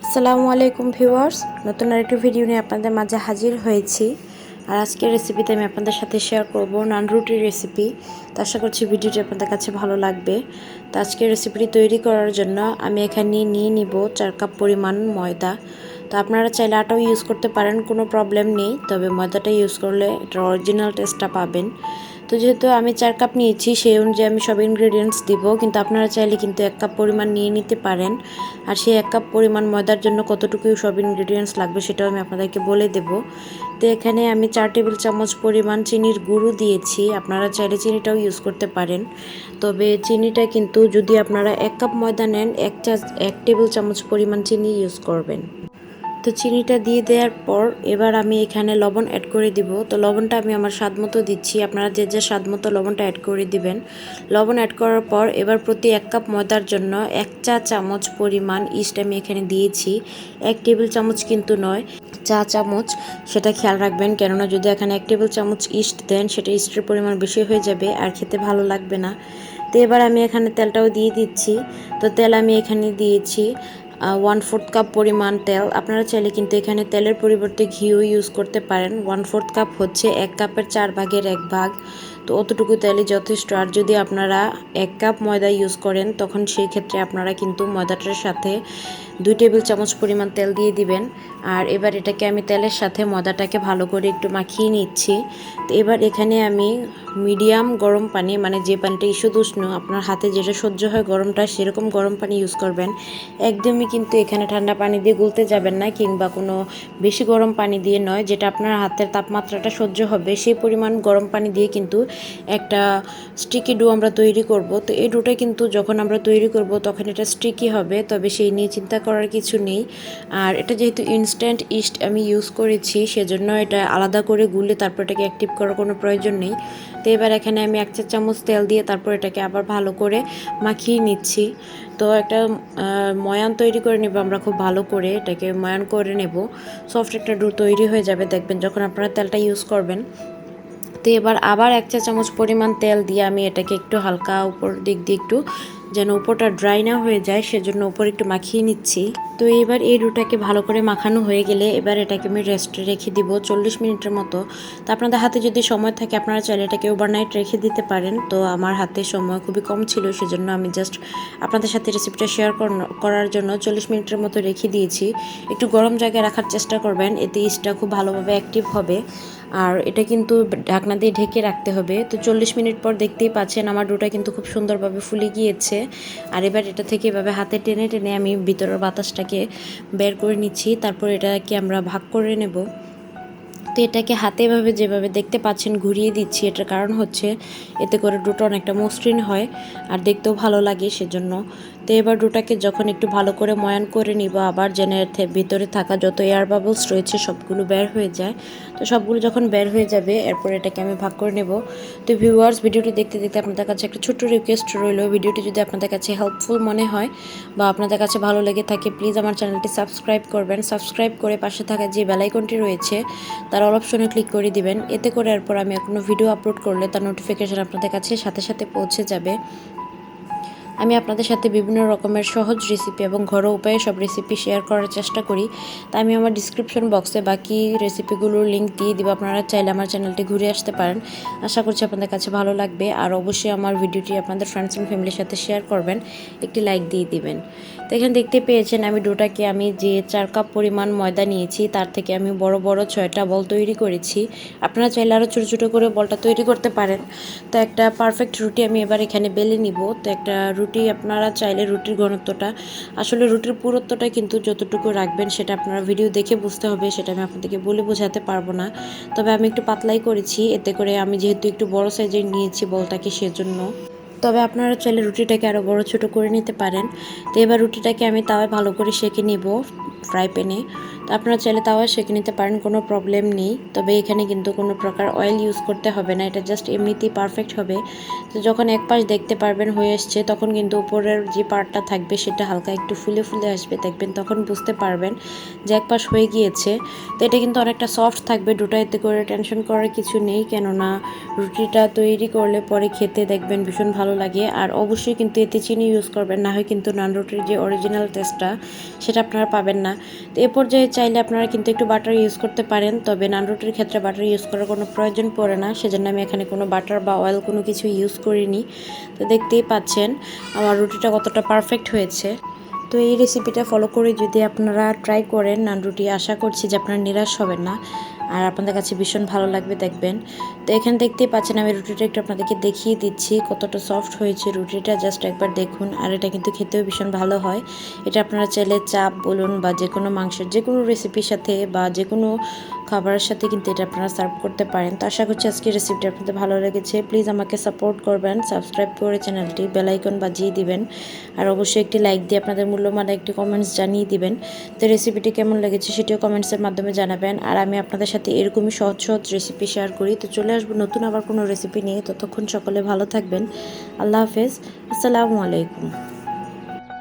আসসালামু আলাইকুম ভিউয়ার্স, নতুন আরেকটি ভিডিও নিয়ে আপনাদের মাঝে হাজির হয়েছি। আর আজকের রেসিপিতে আমি আপনাদের সাথে শেয়ার করব নান রুটির রেসিপি। তো আশা করছি ভিডিওটি আপনাদের কাছে ভালো লাগবে। তো আজকের রেসিপিটি তৈরি করার জন্য আমি এখানে নিয়ে নিব 4 কাপ পরিমাণ ময়দা। তো আপনারা চাইলে আটাও ইউজ করতে পারেন, কোনো প্রবলেম নেই, তবে ময়দাটা ইউজ করলে এটার অরিজিনাল টেস্টটা পাবেন। তো যেহেতু আমি 4 কাপ নিয়েছি সেই অনুযায়ী আমি সব ইনগ্রেডিয়েন্টস দিব, কিন্তু আপনারা চাইলে কিন্তু 1 কাপ পরিমাণ নিয়ে নিতে পারেন। আর সেই 1 কাপ পরিমাণ ময়দার জন্য কতটুকু সব ইনগ্রেডিয়েন্টস লাগবে সেটাও আমি আপনাদেরকে বলে দেব। তো এখানে আমি 4 টেবিল চামচ পরিমাণ চিনির গুঁড়ো দিয়েছি। আপনারা চাইলে চিনিটাও ইউজ করতে পারেন, তবে চিনিটা কিন্তু যদি আপনারা 1 কাপ ময়দা নেন 1 টেবিল চামচ পরিমাণ চিনি ইউজ করবেন। তো চিনিটা দিয়ে দেওয়ার পর এবার আমি এখানে লবণ অ্যাড করে দিব। তো লবণটা আমি আমার স্বাদ মতো দিচ্ছি, আপনারা যে স্বাদ মতো লবণটা অ্যাড করে দিবেন। লবণ অ্যাড করার পর এবার প্রতি 1 কাপ ময়দার জন্য 1 চা চামচ পরিমাণ ইস্ট আমি এখানে দিয়েছি। 1 টেবিল চামচ কিন্তু নয়, চা চামচ, সেটা খেয়াল রাখবেন, কেননা যদি এখানে 1 টেবিল চামচ ইস্ট দেন সেটা ইস্টের পরিমাণ বেশি হয়ে যাবে আর খেতে ভালো লাগবে না। তো এবার আমি এখানে তেলটাও দিয়ে দিচ্ছি। তো তেল আমি এখানে দিয়েছি 1/4 কাপ পরিমাণ তেল। আপনারা চাইলে কিন্তু এখানে তেলের পরিবর্তে ঘিও ইউজ করতে পারেন। 1/4 কাপ হচ্ছে 1 কাপের 4 ভাগের 1 ভাগ, তো অতটুকু তেলই যথেষ্ট। আর যদি আপনারা 1 কাপ ময়দা ইউজ করেন তখন সেই ক্ষেত্রে আপনারা কিন্তু ময়দাটার সাথে 2 টেবিল চামচ পরিমাণ তেল দিয়ে দিবেন। আর এবার এটাকে আমি তেলের সাথে ময়দাটাকে ভালো করে একটু মাখিয়ে নিচ্ছি। তো এবার এখানে আমি মিডিয়াম গরম পানি, মানে যে পানিটা ঈষৎ উষ্ণ, আপনার হাতে যেটা সহ্য হয় গরমটা সেরকম গরম পানি ইউজ করবেন। একদমই কিন্তু এখানে ঠান্ডা পানি দিয়ে গুলতে যাবেন না, কিংবা কোনো বেশি গরম পানি দিয়ে নয়, যেটা আপনার হাতের তাপমাত্রাটা সহ্য হবে সেই পরিমাণ গরম পানি দিয়ে কিন্তু একটা স্টিকি ডো আমরা তৈরি করব। তো এই ডোটা কিন্তু যখন আমরা তৈরি করব তখন এটা স্টিকি হবে, তবে সেই নিয়ে চিন্তা করার কিছু নেই। আর এটা যেহেতু ইনস্ট্যান্ট ইস্ট আমি ইউজ করেছি সেজন্য এটা আলাদা করে গুলে তারপর এটাকে অ্যাক্টিভ করার কোনো প্রয়োজন নেই। তো এবার এখানে আমি 1 চা চামচ তেল দিয়ে তারপর এটাকে আবার ভালো করে মাখিয়ে নিচ্ছি। তো একটা ময়ান তৈরি করে নেব আমরা, খুব ভালো করে এটাকে ময়ান করে নেব। সফট একটা ডো তৈরি হয়ে যাবে দেখবেন যখন আপনারা তেলটা ইউজ করবেন। তো এবার আবার 1 চা চামচ পরিমাণ তেল দিয়ে আমি এটাকে একটু হালকা উপর দিক দিয়ে একটু, যেন উপরটা ড্রাই না হয়ে যায় সেজন্য উপর একটু মাখিয়ে নিচ্ছি। তো এবার এই ডোটাকে ভালো করে মাখানো হয়ে গেলে এবার এটাকে আমি রেস্টে রেখে দিব 40 মিনিটের মতো। তো আপনাদের হাতে যদি সময় থাকে আপনারা চাইলে এটাকে ওভারনাইট রেখে দিতে পারেন। তো আমার হাতে সময় খুবই কম ছিল সেজন্য আমি জাস্ট আপনাদের সাথে রেসিপিটা শেয়ার করার জন্য 40 মিনিটের মতো রেখে দিয়েছি। একটু গরম জায়গায় রাখার চেষ্টা করবেন, এতে ইস্টটা খুব ভালোভাবে অ্যাক্টিভ হবে। আর এটা কিন্তু ঢাকনা দিয়ে ঢেকে রাখতে হবে। তো 40 মিনিট পর দেখতেই পাচ্ছেন আমার ডোটা কিন্তু খুব সুন্দরভাবে ফুলে গিয়েছে। আর এবার এটা থেকে এভাবে হাতে টেনে টেনে আমি ভিতরের বাতাসটাকে বের করে নিচ্ছি, তারপর এটাকে আমরা ভাগ করে নেব। তো এটাকে হাতে এভাবে যেভাবে দেখতে পাচ্ছেন ঘুরিয়ে দিচ্ছি, এটার কারণ হচ্ছে এতে করে ডোটা অনেকটা মসৃণ হয় আর দেখতেও ভালো লাগে সেজন্য। তো এবার ডোটাকে যখন একটু ভালো করে ময়ান করে নিব, আবার যেন এর ভিতরে থাকা যত এয়ার বাবলস রয়েছে সবগুলো বের হয়ে যায়। তো সবগুলো যখন বের হয়ে যাবে এরপর এটাকে আমি ভাগ করে নেব। তো ভিউয়ার্স, ভিডিওটি দেখতে দেখতে আপনাদের কাছে একটা ছোট্ট রিকোয়েস্ট রইল, ভিডিওটি যদি আপনাদের কাছে হেল্পফুল মনে হয় বা আপনাদের কাছে ভালো লেগে থাকে প্লিজ আমার চ্যানেলটি সাবস্ক্রাইব করবেন। সাবস্ক্রাইব করে পাশে থাকা যে বেল আইকনটি রয়েছে তার অল অপশনে ক্লিক করে দিবেন। এতে করে এরপর আমি কোনো ভিডিও আপলোড করলে তার নোটিফিকেশন আপনাদের কাছে সাথে সাথে পৌঁছে যাবে। আমি আপনাদের সাথে বিভিন্ন রকমের সহজ রেসিপি এবং ঘরোয়া উপায়ে সব রেসিপি শেয়ার করার চেষ্টা করি। তাই আমি আমার ডিসক্রিপশন বক্সে বাকি রেসিপিগুলোর লিঙ্ক দিয়ে দিব, আপনারা চাইলে আমার চ্যানেলটি ঘুরে আসতে পারেন। আশা করছি আপনাদের কাছে ভালো লাগবে। আর অবশ্যই আমার ভিডিওটি আপনাদের ফ্রেন্ডস অ্যান্ড ফ্যামিলির সাথে শেয়ার করবেন, একটি লাইক দিয়ে দিবেন। তো এখানে দেখতে পেয়েছেন আমি ডোটাকে আমি যে 4 কাপ পরিমাণ ময়দা নিয়েছি তার থেকে আমি বড় বড় 6টা বল তৈরি করেছি। আপনারা চাইলে আরও ছোটো ছোটো করে বলটা তৈরি করতে পারেন। তো একটা পারফেক্ট রুটি আমি এবার এখানে বেলে নিব। তো একটা রুটি আপনারা চাইলে রুটির ঘনত্বটা, আসলে রুটির পুরুত্বটা কিন্তু যতটুকু রাখবেন সেটা আপনারা ভিডিও দেখে বুঝতে হবে, সেটা আমি আপনাদেরকে বলে বোঝাতে পারবো না। তবে আমি একটু পাতলাই করেছি, এতে করে আমি যেহেতু একটু বড় সাইজের নিয়েছি বলটাকে সেজন্য। তবে আপনারা চাইলে রুটিটাকে আরও বড় ছোট করে নিতে পারেন। তো এবার রুটিটাকে আমি তাওয়ায় ভালো করে সেঁকে নেব ফ্রাই প্যানে। তো আপনারা চাইলে তাওয়ায় সেঁকে নিতে পারেন, কোনো প্রবলেম নেই। তবে এখানে কিন্তু কোনো প্রকার অয়েল ইউজ করতে হবে না, এটা জাস্ট এমনিতেই পারফেক্ট হবে। তো যখন এক পাশ দেখতে পারবেন হয়ে এসছে তখন কিন্তু উপরের যে পার্টটা থাকবে সেটা হালকা একটু ফুলে ফুলে আসবে, দেখবেন তখন বুঝতে পারবেন যে এক পাশ হয়ে গিয়েছে। তো এটা কিন্তু অনেকটা সফট থাকবে ডোটা, এতে করে টেনশন করার কিছু নেই, কেননা রুটিটা তৈরি করলে পরে খেতে দেখবেন ভীষণ ভালো ভালো লাগে। আর অবশ্যই কিন্তু এতে চিনি ইউজ করবেন, না হয় কিন্তু নান রুটির যে অরিজিনাল টেস্টটা সেটা আপনারা পাবেন না। তো এ পর্যায়ে চাইলে আপনারা কিন্তু একটু বাটার ইউজ করতে পারেন, তবে নান রুটির ক্ষেত্রে বাটার ইউজ করার কোনো প্রয়োজন পড়ে না, সেজন্য আমি এখানে কোনো বাটার বা অয়েল কোনো কিছু ইউজ করিনি। তো দেখতেই পাচ্ছেন আমার রুটিটা কতটা পারফেক্ট হয়েছে। তো এই রেসিপিটা ফলো করে যদি আপনারা ট্রাই করেন নান রুটি, আশা করছি যে আপনারা নিরাশ হবেন না আর আপনাদের কাছে ভীষণ ভালো লাগবে দেখবেন। তো এখানে দেখতেই পাচ্ছেন আমি রুটিটা একটু আপনাদেরকে দেখিয়ে দিচ্ছি কতটা সফট হয়েছে রুটিটা, জাস্ট একবার দেখুন। আর এটা কিন্তু খেতেও ভীষণ ভালো হয়। এটা আপনারা চাইলে চাপ বলুন বা যে কোনো মাংসের যে কোনো রেসিপির সাথে বা যে কোনো খাবারের সাথে কিন্তু এটা আপনারা সার্ভ করতে পারেন। তো আশা করছি আজকের রেসিপিটা আপনাদের ভালো লেগেছে। প্লিজ আমাকে সাপোর্ট করবেন, সাবস্ক্রাইব করে চ্যানেলটি বেল আইকন বাজিয়ে দিবেন আর অবশ্যই একটি লাইক দিয়ে আপনাদের মূল্যবান একটি কমেন্টস জানিয়ে দিবেন। তো রেসিপিটি কেমন লেগেছে সেটিও কমেন্টসের মাধ্যমে জানাবেন। আর আমি আপনাদের সাথে এরকমই সহজ সহজ রেসিপি শেয়ার করি। তো চলে আসবো নতুন আবার কোনো রেসিপি নিয়ে। ততক্ষণ সকলে ভালো থাকবেন। আল্লাহ হাফেজ, আসসালামু আলাইকুম।